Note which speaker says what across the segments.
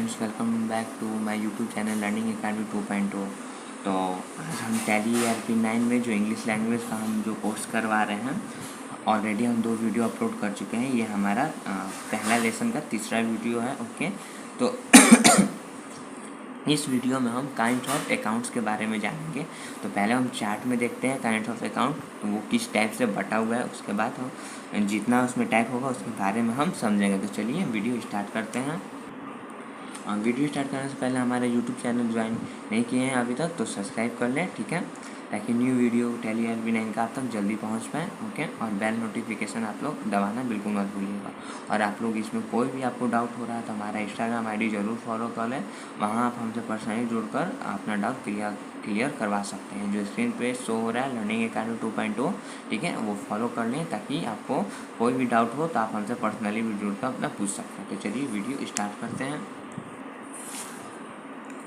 Speaker 1: Friends, welcome back to my YouTube channel learning academy 2.0। तो आज हम टैली ERP9 में जो इंग्लिश लैंग्वेज का हम जो कोर्स करवा रहे हैं, ऑलरेडी हम 2 वीडियो अपलोड कर चुके हैं। ये हमारा पहला लेसन का तीसरा वीडियो है। ओके, तो इस वीडियो में हम काइंड ऑफ अकाउंट्स के बारे में जानेंगे। तो पहले हम चार्ट में देखते हैं काइंड ऑफ अकाउंट, तो वो किस टाइप से बटा हुआ है। उसके बाद हम जितना उसमें टाइप होगा उसके बारे में हम समझेंगे। तो चलिए वीडियो स्टार्ट करते हैं। वीडियो स्टार्ट करने से पहले हमारे यूट्यूब चैनल ज्वाइन नहीं किए हैं अभी तक तो सब्सक्राइब कर लें, ठीक है, ताकि न्यू वीडियो टैली ERP9 का आप तक जल्दी पहुंच पाए। ओके, और बेल नोटिफिकेशन आप लोग दबाना बिल्कुल मत भूलिएगा। और आप लोग इसमें कोई भी आपको डाउट हो रहा है तो हमारा इंस्टाग्राम ID ज़रूर फॉलो कर लें। वहाँ आप हमसे पर्सनली जुड़कर अपना डाउट क्लियर करवा सकते हैं। जो स्क्रीन पे शो हो रहा है लर्निंग अकेडमी 2.0, ठीक है, वो फॉलो कर लें ताकि आपको कोई भी डाउट हो तो आप हमसे पर्सनली भी जुड़कर अपना पूछ सकते हैं। तो चलिए वीडियो स्टार्ट करते हैं।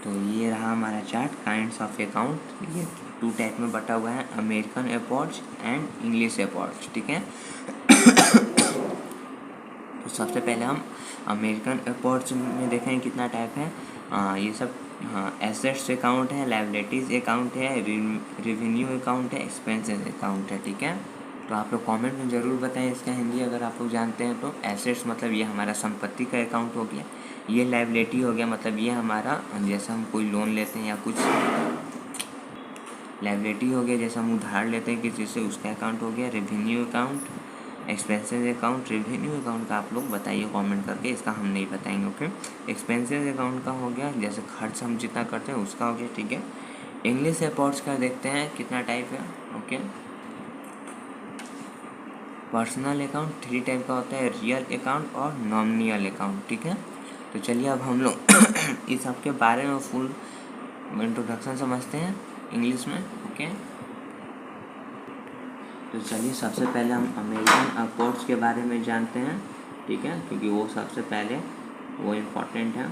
Speaker 1: तो ये रहा हमारा चार्ट काइंड्स ऑफ अकाउंट। ये 2 टाइप में बटा हुआ है, American airports and English airports, ठीक है। तो सबसे पहले हम अमेरिकन एयरपोर्ट्स में देखें कितना टाइप है। ये सब एसेट्स अकाउंट है, लायबिलिटीज़ अकाउंट है, रेवेन्यू अकाउंट है, एक्सपेंसेस अकाउंट है, ठीक है। तो आप लोग कमेंट में ज़रूर बताएं इसका हिंदी अगर आप लोग जानते हैं तो। एसेट्स मतलब ये हमारा संपत्ति का अकाउंट हो गया। ये लायबिलिटी हो गया, मतलब ये हमारा जैसे हम कोई लोन लेते हैं या कुछ लायबिलिटी हो गया, जैसे हम उधार लेते हैं किसी से, उसका अकाउंट हो गया। Revenue account, expenses account. Revenue account का आप लोग बताइए कमेंट करके, इसका हम नहीं बताएंगे। ओके, एक्सपेंसेस अकाउंट का हो गया, जैसे खर्च हम जितना करते हैं उसका हो गया, ठीक है। इंग्लिश एयरपोर्ट्स का देखते हैं कितना टाइप है। ओके, पर्सनल अकाउंट 3 टाइप का होता है, रियल अकाउंट और नॉमिनल अकाउंट, ठीक है। तो चलिए अब हम लोग इस सब के बारे में फुल इंट्रोडक्शन समझते हैं इंग्लिश में। ओके, तो चलिए सबसे पहले हम अमेरिकन एयरपोर्ट्स के बारे में जानते हैं, ठीक है, क्योंकि वो सबसे पहले वो इम्पोर्टेंट है।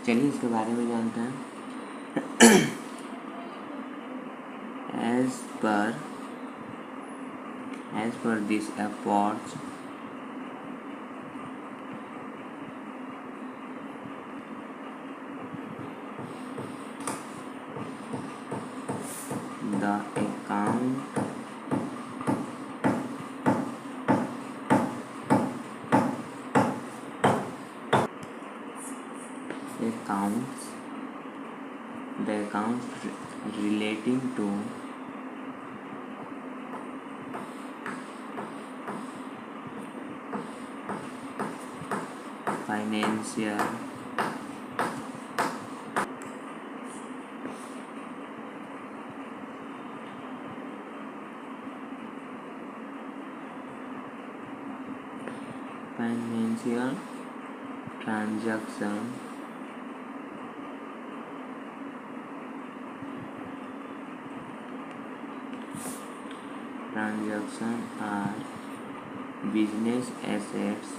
Speaker 1: चलिए इसके बारे में जानते हैं। as per this airports, the accounts relating to financial transaction are business assets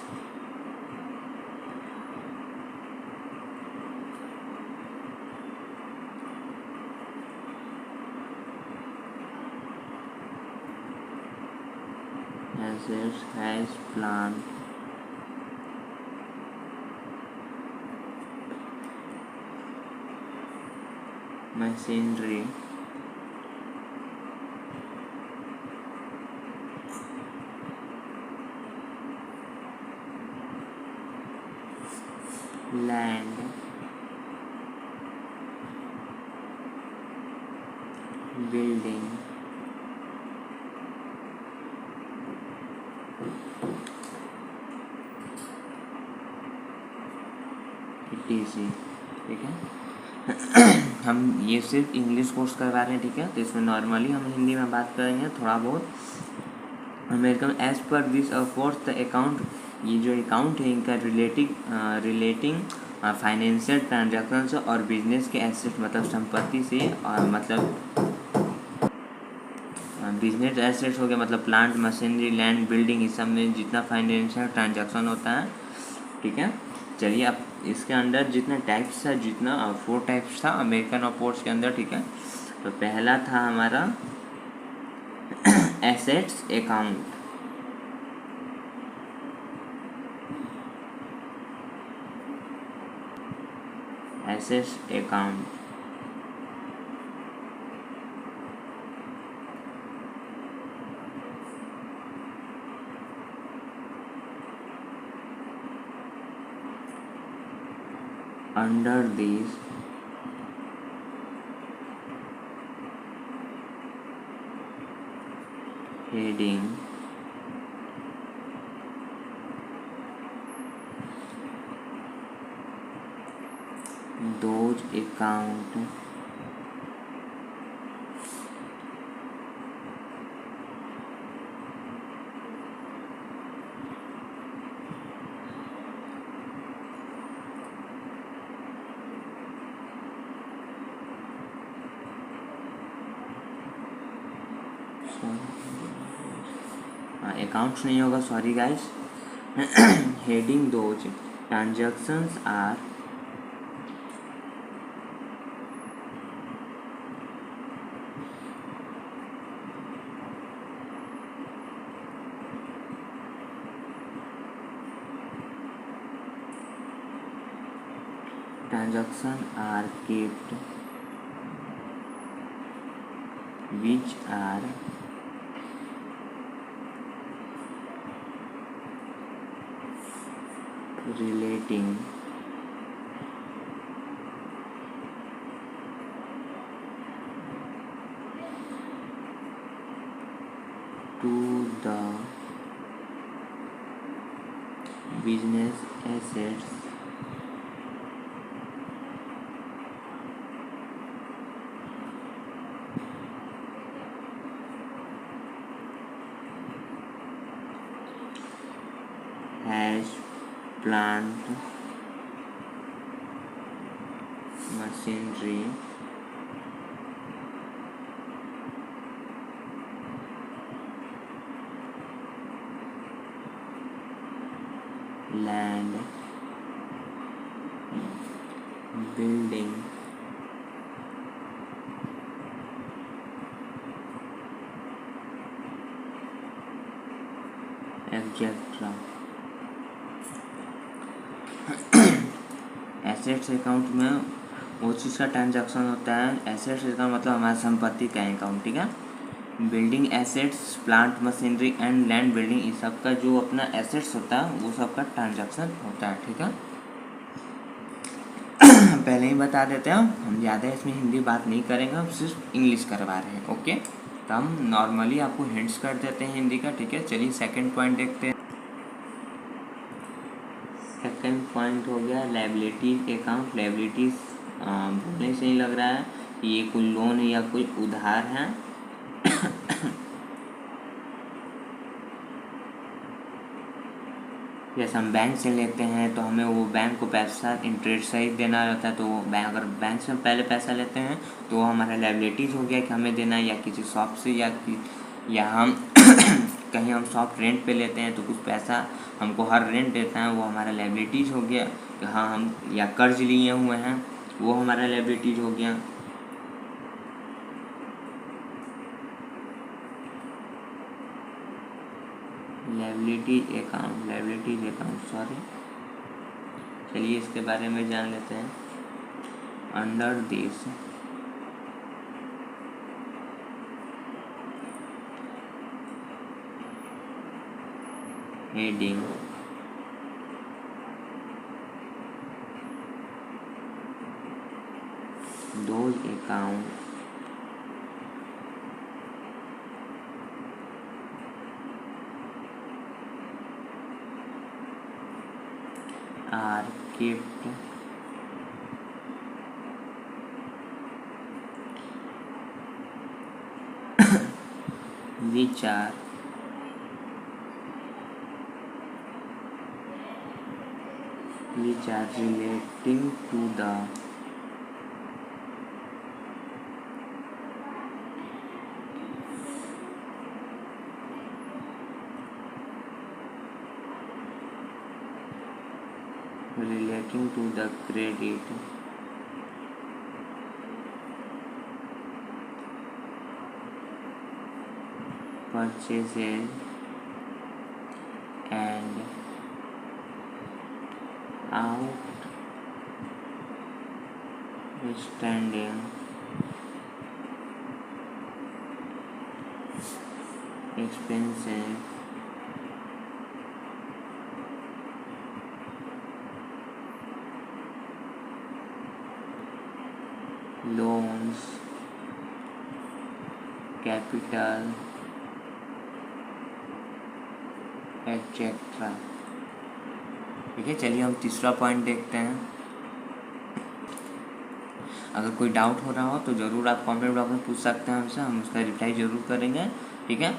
Speaker 1: has plant, machinery, land, building, etc, ठीक है। हम ये सिर्फ इंग्लिश कोर्स करवा रहे हैं, ठीक है, तो इसमें नॉर्मली हम हिंदी में बात करेंगे थोड़ा बहुत। अमेरिकन एज पर दिस कोर्स द अकाउंट, ये जो अकाउंट है इनका रिलेटिंग फाइनेंशियल ट्रांजैक्शंस और बिजनेस के एसेट मतलब संपत्ति से मतलब बिजनेस एसेट्स हो गया मतलब प्लांट मशीनरी लैंड बिल्डिंग, इस सब में जितना फाइनेंशियल ट्रांजैक्शन होता है, ठीक है। चलिए अब इसके अंदर जितने टाइप्स है, जितना 4 टाइप्स था अमेरिकन अपोर्ट्स के अंदर, ठीक है। तो पहला था हमारा assets account, assets account. Under this heading, those account accounts नहीं होगा, sorry guys. Heading those transactions are kept which are relating to the business assets as plant machinery land building etc. Assets account में वो चीज़ का transaction होता है। Assets का मतलब हमारी संपत्ति का अकाउंट, ठीक है। Building assets, plant machinery and land building, इस सब का जो अपना एसेट्स होता है वो सब का ट्रांजैक्शन होता है, ठीक है। पहले ही बता देते हैं, हम ज़्यादा इसमें हिंदी बात नहीं करेंगे, हम सिर्फ इंग्लिश करवा रहे हैं, ओके। तो हम नॉर्मली आपको हिंट्स कर देते हैं हिंदी का, ठीक है। चलिए सेकंड पॉइंट देखते हैं। सेकंड पॉइंट हो गया लायबिलिटी अकाउंट। लायबिलिटीज बोलने से ही लग रहा है कि ये कोई लोन या कोई उधार है। जैसे हम बैंक से लेते हैं तो हमें वो बैंक को पैसा इंटरेस्ट सहित देना रहता है, तो वो बैंक अगर बैंक से हम पहले पैसा लेते हैं तो वो हमारा लायबिलिटीज़ हो गया कि हमें देना है, या किसी शॉप से या हम कहीं हम शॉप रेंट पे लेते हैं तो कुछ पैसा हमको हर रेंट देता है, वो हमारा लायबिलिटीज़ हो गया कि हाँ हम या कर्ज लिए हुए हैं वो हमारा लायबिलिटीज़ हो गया। Liabilities account sorry. चलिए इसके बारे में जान लेते हैं। Under this heading those account are kept which are which are relating to the credit purchases and outstanding expenses loans capital etcetera. ठीक है, चलिए हम तीसरा पॉइंट देखते हैं। अगर कोई डाउट हो रहा हो तो ज़रूर आप कमेंट बॉक्स में पूछ सकते हैं हमसे, हम उसका रिप्लाई ज़रूर करेंगे। ठीक है,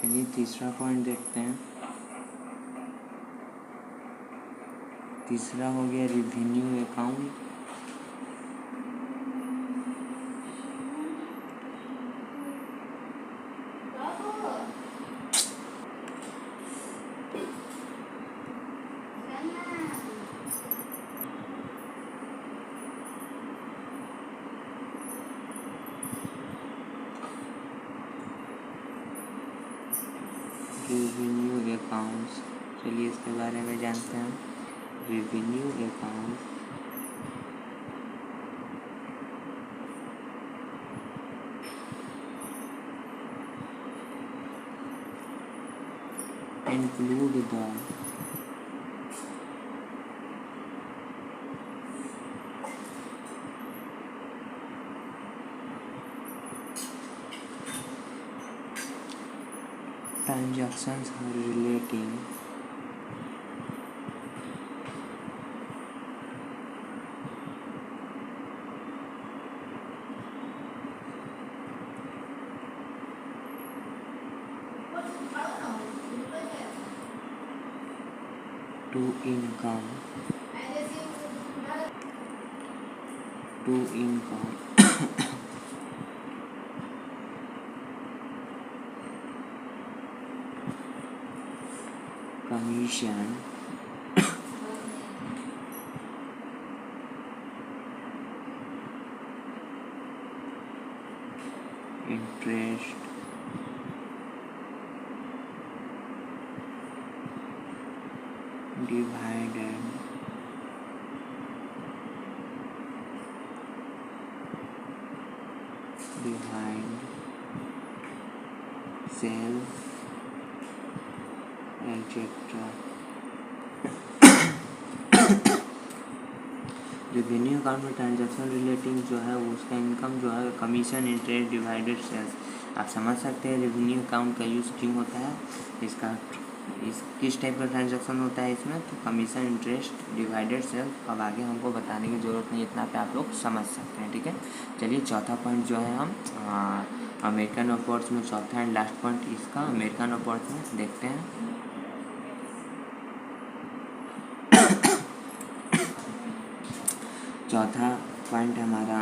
Speaker 1: चलिए तीसरा पॉइंट देखते हैं। तीसरा हो गया रेवेन्यू अकाउंट। रेवेन्यू अकाउंट्स, चलिए इसके बारे में जानते हैं। Revenue account include the transactions relating to income commission interest divided sales etc. Revenue account में ट्रांजैक्शन रिलेटिंग जो है वो उसका इनकम जो है कमीशन इंटरेस्ट डिवाइडेड सेल्स। आप समझ सकते हैं रेवेन्यू अकाउंट का यूज़ क्यों होता है, इसका किस टाइप का ट्रांजैक्शन होता है इसमें। तो कमीशन इंटरेस्ट डिवाइडेड सेल्स अब आगे हमको बताने की ज़रूरत नहीं, इतना पे आप लोग समझ सकते हैं। ठीक है, चलिए चौथा पॉइंट जो है हम अमेरिकन अपॉर्ट्स में चौथा एंड लास्ट पॉइंट इसका अमेरिकन अपॉर्ट्स में देखते हैं। चौथा पॉइंट हमारा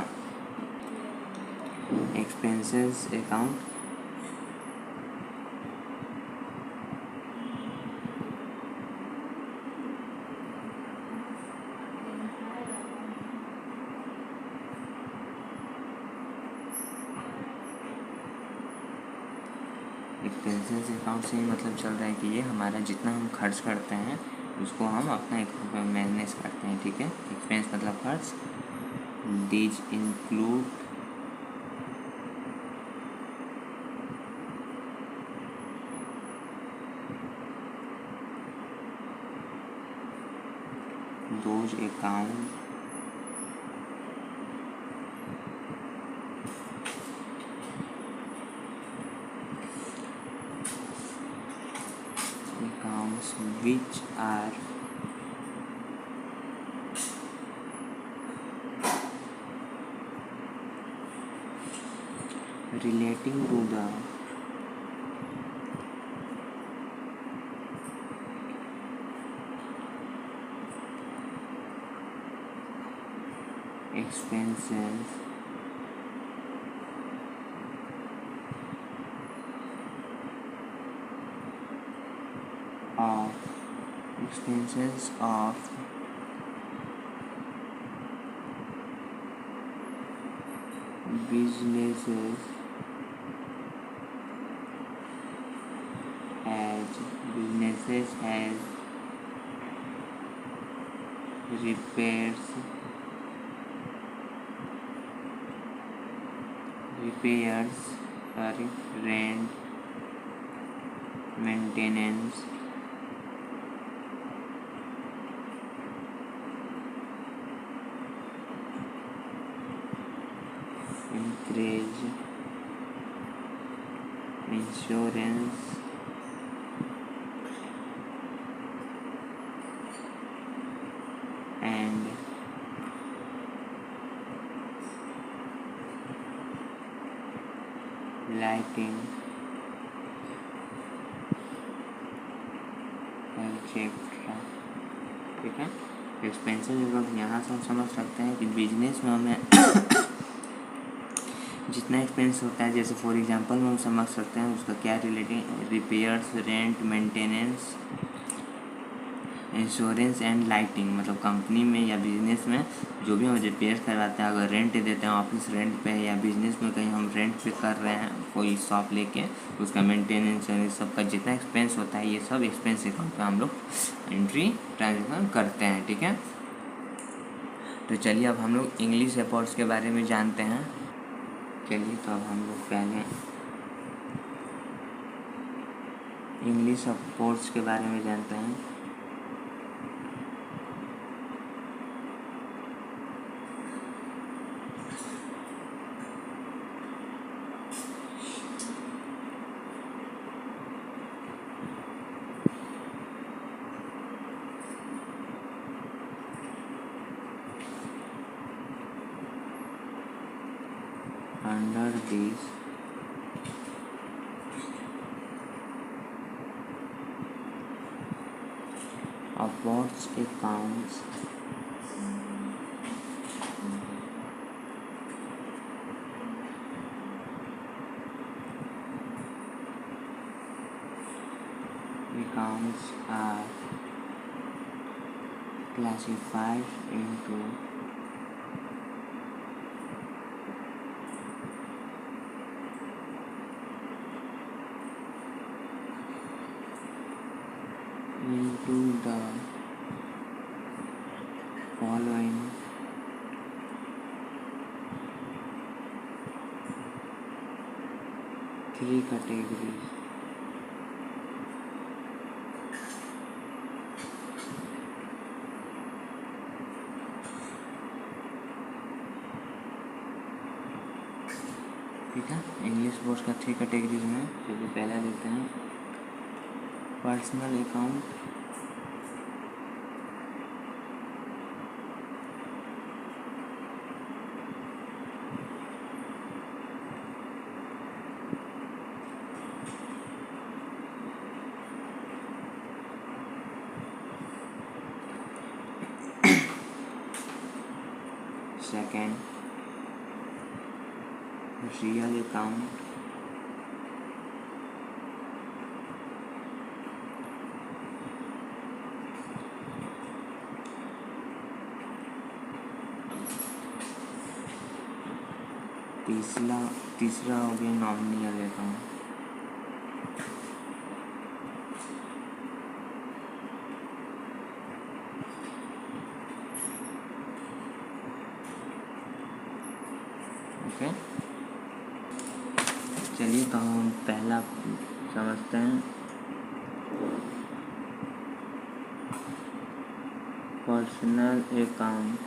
Speaker 1: एक्सपेंसेस अकाउंट। एक्सपेंसेस अकाउंट से ही मतलब चल रहा है कि ये हमारा जितना हम खर्च करते हैं उसको हम अपना एक मैनेज करते हैं। ठीक है, एक्सपेंस मतलब खर्च। These include those account which are relating to the expenses of expenses of businesses as repairs, rent, maintenance, increase, insurance, and lighting, etcetera. ठीक है, एक्सपेंसेस यहाँ से हम समझ सकते हैं कि बिजनेस में हमें जितना एक्सपेंस होता है, जैसे फॉर एग्जांपल में हम समझ सकते हैं उसका क्या relating, repairs, rent, maintenance, insurance and lighting. मतलब कंपनी में या बिजनेस में जो भी हम रिपेयर करवाते हैं, अगर रेंट देते हैं ऑफिस रेंट पे, या बिजनेस में कहीं हम रेंट पे कर रहे हैं कोई शॉप लेके, उसका मेंटेनेंस और सब का जितना एक्सपेंस होता है, ये सब एक्सपेंस अकाउंट पे हम लोग एंट्री ट्रांजेक्शन करते हैं। ठीक है, तो चलिए अब हम लोग इंग्लिश एफर्ट्स के बारे में जानते हैं। चलिए तो अब हम लोग पहले इंग्लिश एफर्ट्स के बारे में जानते हैं। Under these efforts accounts are classified into the following three categories. ठीक है, इंग्लिश बोर्ड का 3 कैटेगरीज में। चलिए पहला देखते हैं, personal account, second real account, तीसरा हो गया नॉमिनल अकाउंट। ओके, चलिए तो हम पहला समझते हैं, personal account.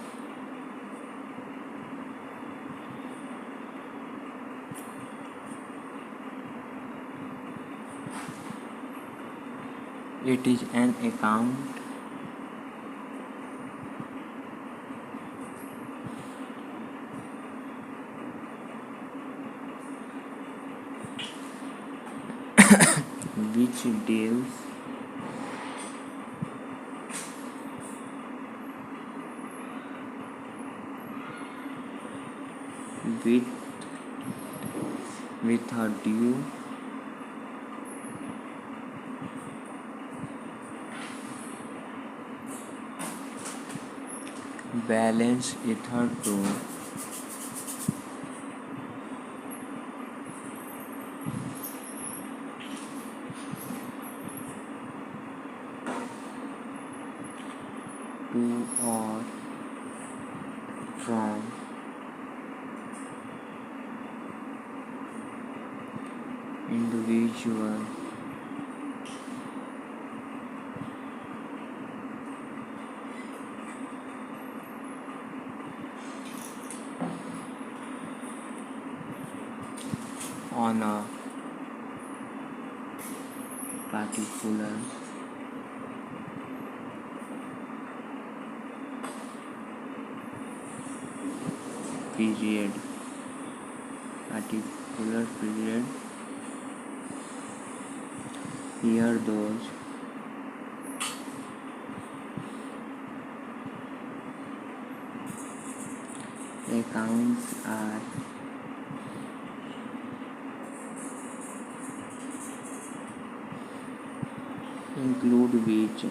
Speaker 1: It is an account which deals with a due balance hitherto to or from individual on a particular period here those accounts are include which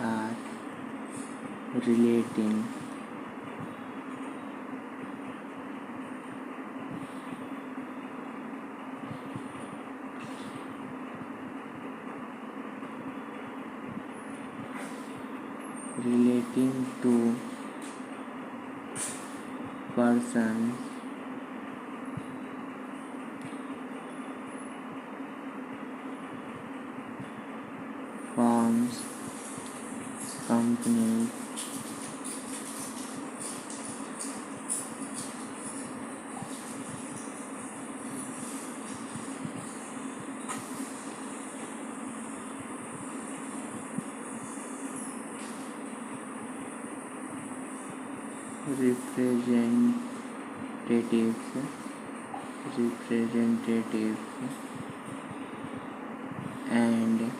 Speaker 1: are relating to person, firms, companies, representatives and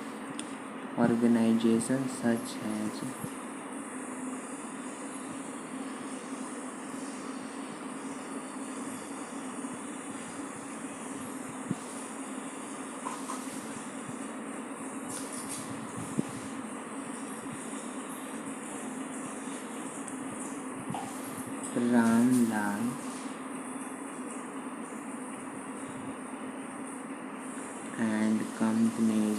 Speaker 1: organizations such as Ramlal and companies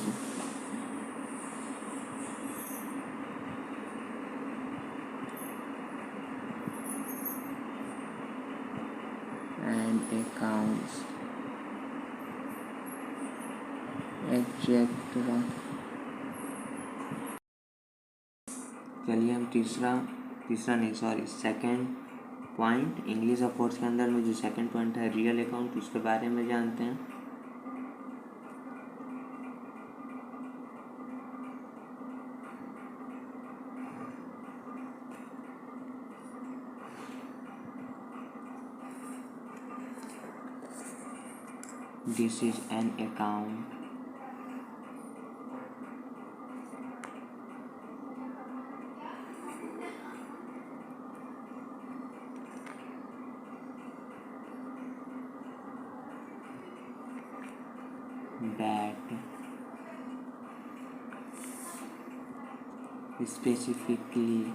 Speaker 1: and accounts etc. चलिए हम तीसरा नहीं sorry second point English of force के अंदर में जो second point है real account उसके बारे में जानते हैं। This is an account that specifically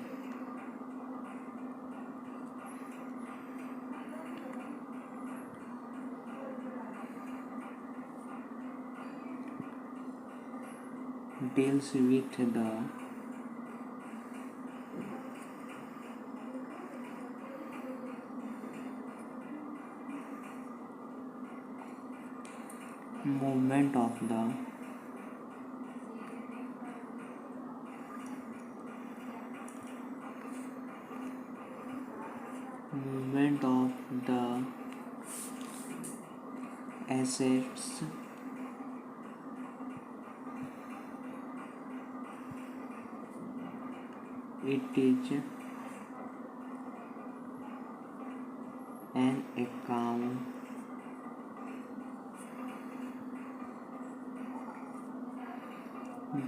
Speaker 1: deals with the movement of the assets it is an account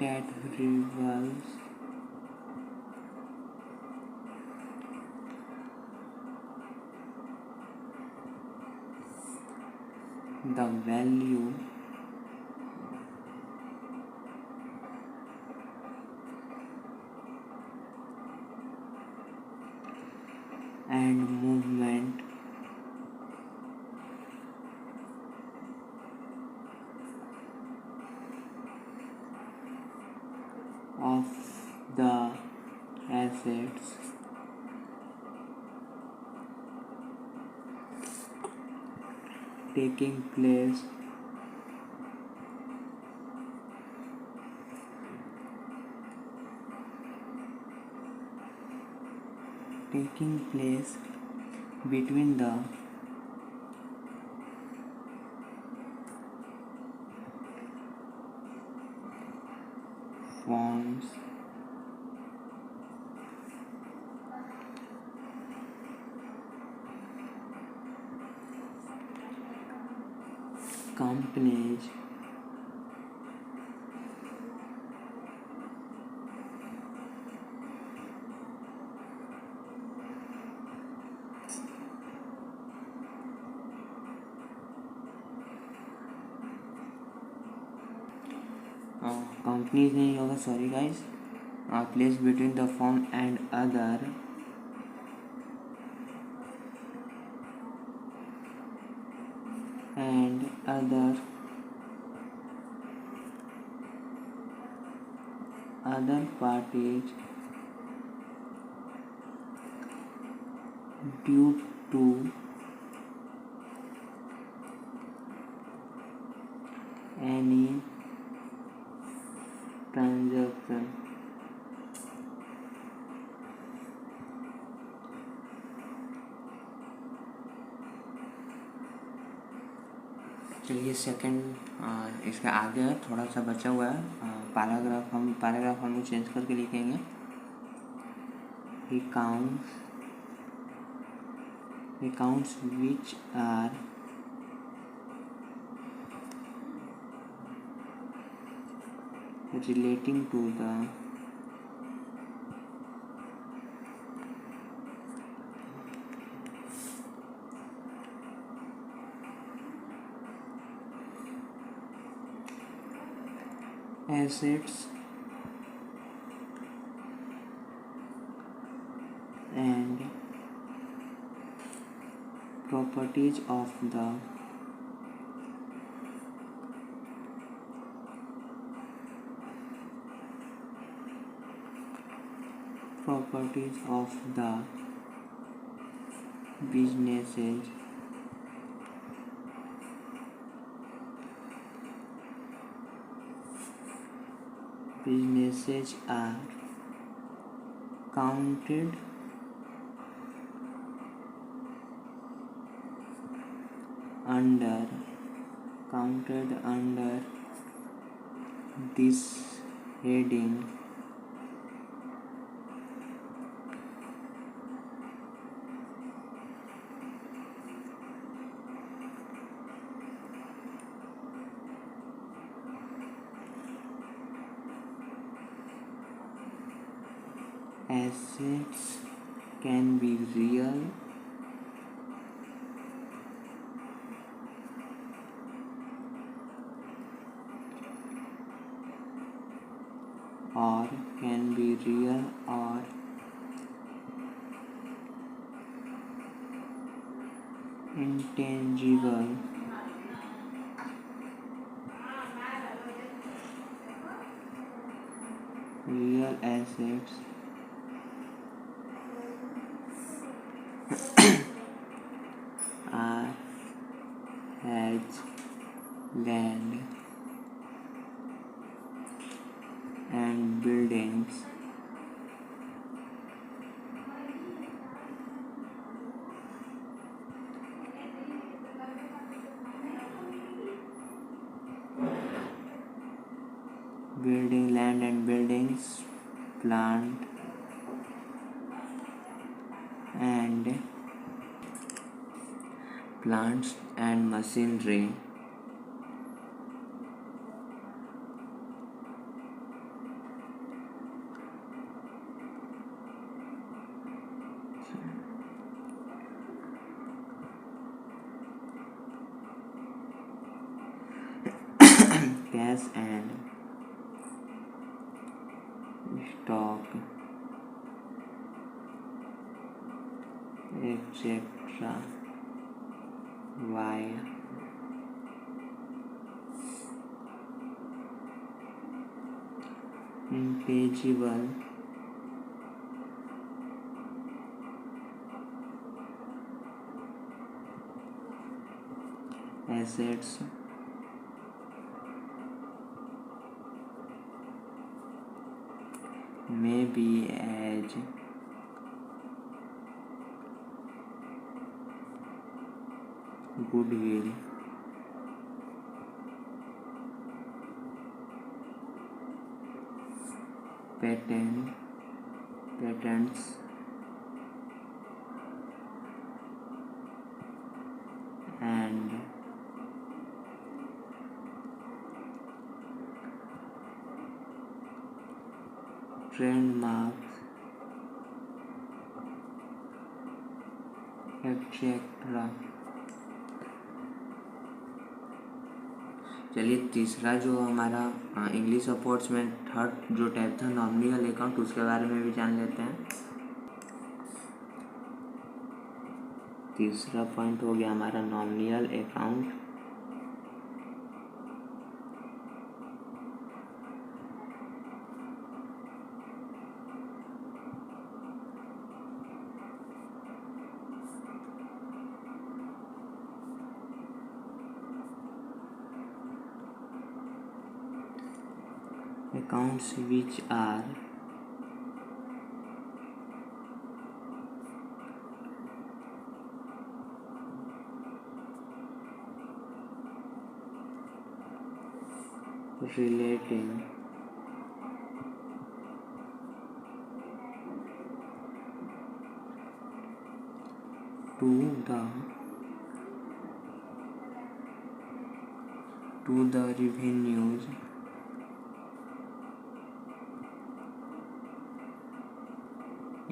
Speaker 1: that reveals the value and movement of the assets taking place between the firms companies companies नहीं होगा, sorry guys, place between the form and other parties due to any transaction. चलिए second इसका आगे है, थोड़ा सा बचा हुआ है पैराग्राफ हम लोग चेंज करके लिखेंगे। accounts which are relating to the assets and properties of the businesses are counted under this heading assets can be real or intangible. Real assets are hedge land and buildings. Land and buildings, plants and machinery cash and stock, etc. via intangible assets may be as goodwill, patents and trademarks, etc. चलिए तीसरा जो हमारा English supports में third जो type था nominal account, उसके बारे में भी जान लेते हैं। तीसरा पॉइंट हो गया हमारा nominal account. Accounts which are relating to the revenues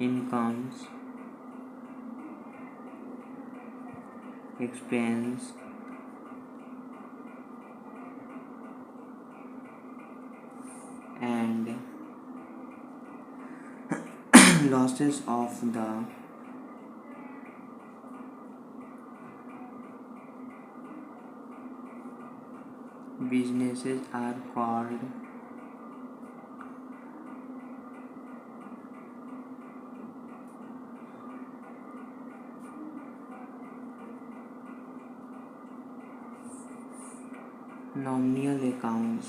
Speaker 1: incomes expense and losses of the businesses are called nominal accounts.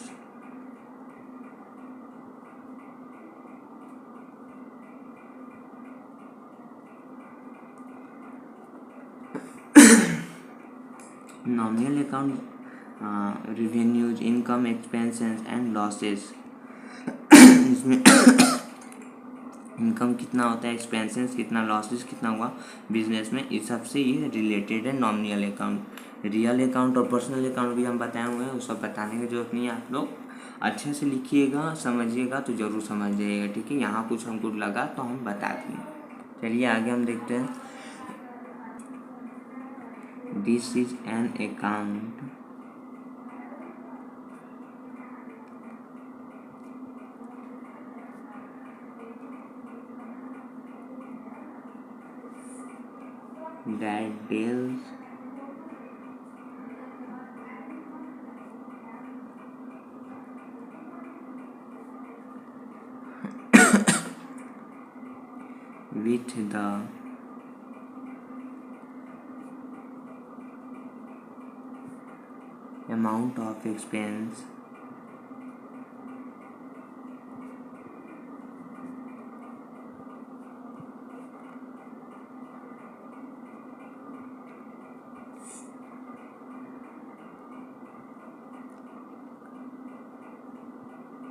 Speaker 1: Nominal account revenues, income, expenses and losses. इसमें इनकम कितना होता है, एक्सपेंसेस कितना, लॉसेस कितना हुआ बिजनेस में, इस सबसे ये रिलेटेड है नॉमिनल अकाउंट। रियल अकाउंट और पर्सनल अकाउंट भी हम बताए हुए हैं, वो सब बताने की जरूरत नहीं है। आप लोग अच्छे से लिखिएगा, समझिएगा तो ज़रूर समझ जाइएगा, ठीक है। यहाँ कुछ हमको लगा तो हम बता देंगे। चलिए आगे हम देखते हैं। This is an account that deals with the amount of expense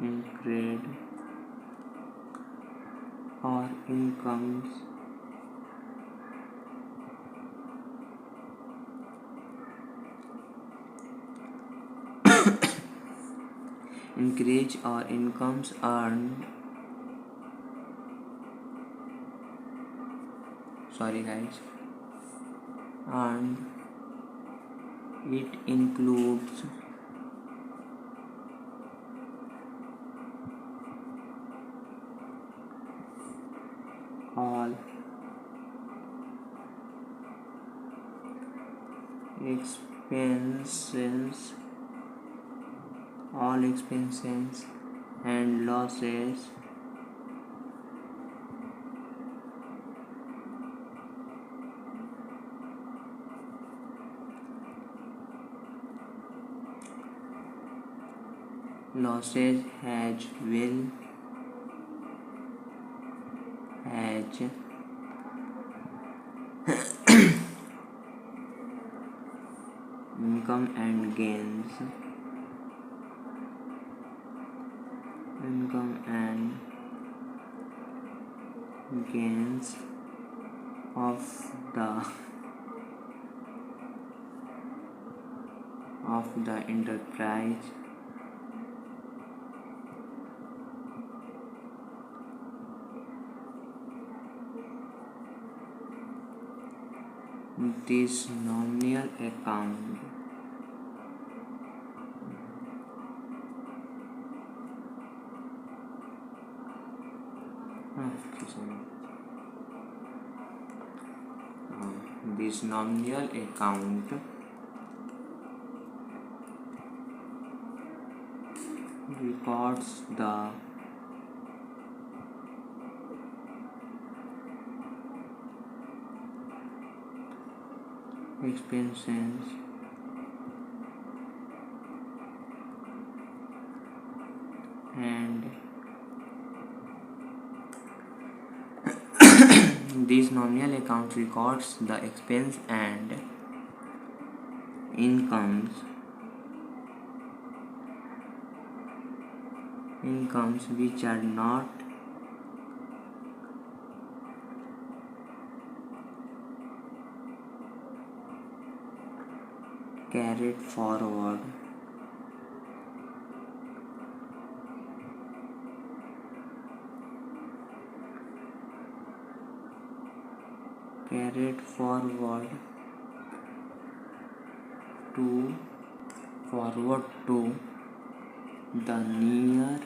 Speaker 1: incurred or incomes increase or incomes earned, sorry guys, and it includes expenses, all expenses and losses has income and gains of the enterprise this nominal account this nominal account records the expenses and this nominal account records the expense and incomes which are not carried forward to the near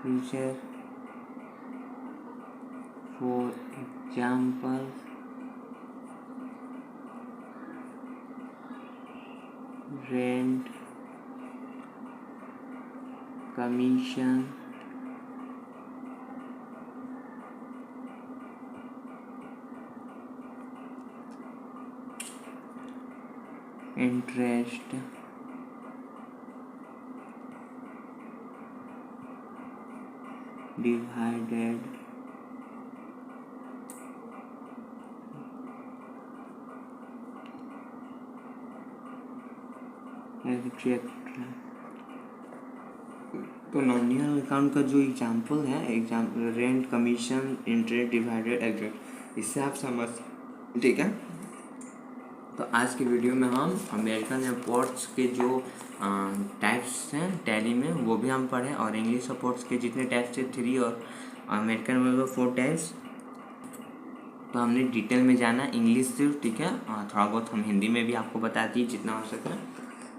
Speaker 1: future. For example, rent, commission, interest, divided etc. तो nominal account का जो example है rent, commission, interest, divided exact, इससे आप समझ, ठीक है। तो आज की वीडियो में हम अमेरिकन एयरपोर्ट्स के जो टाइप्स हैं टैली में वो भी हम पढ़े, और इंग्लिश एयरपोर्ट्स के जितने टाइप्स थे 3 और अमेरिकन में 4 टाइप्स, तो हमने डिटेल में जाना इंग्लिश सिर्फ, ठीक है। थोड़ा बहुत हम हिंदी में भी आपको बता दिए जितना हो सके,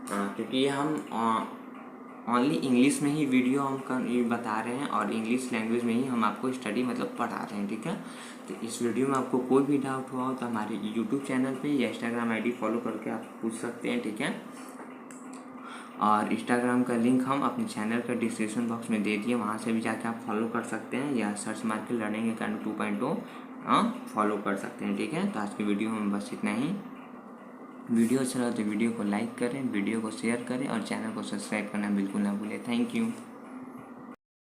Speaker 1: क्योंकि ये हम ओनली इंग्लिश में ही वीडियो हम ये बता रहे हैं और इंग्लिश लैंग्वेज में ही हम आपको स्टडी मतलब पढ़ा रहे हैं, ठीक है। तो इस वीडियो में आपको कोई भी डाउट हुआ हो तो हमारे यूट्यूब चैनल पे या इंस्टाग्राम आईडी फॉलो करके आप पूछ सकते हैं, ठीक है। और इंस्टाग्राम का लिंक हम अपने चैनल का डिस्क्रिप्शन बॉक्स में दे दिए, वहाँ से भी जाके आप फॉलो कर सकते हैं, या सर्च मार के लर्निंग अकेडमी 2.0 फॉलो कर सकते हैं, ठीक है। तो आज की वीडियो में बस इतना ही। वीडियो अच्छा लगा तो वीडियो को लाइक करें, वीडियो को शेयर करें और चैनल को सब्सक्राइब करना बिल्कुल ना भूलें। Thank you.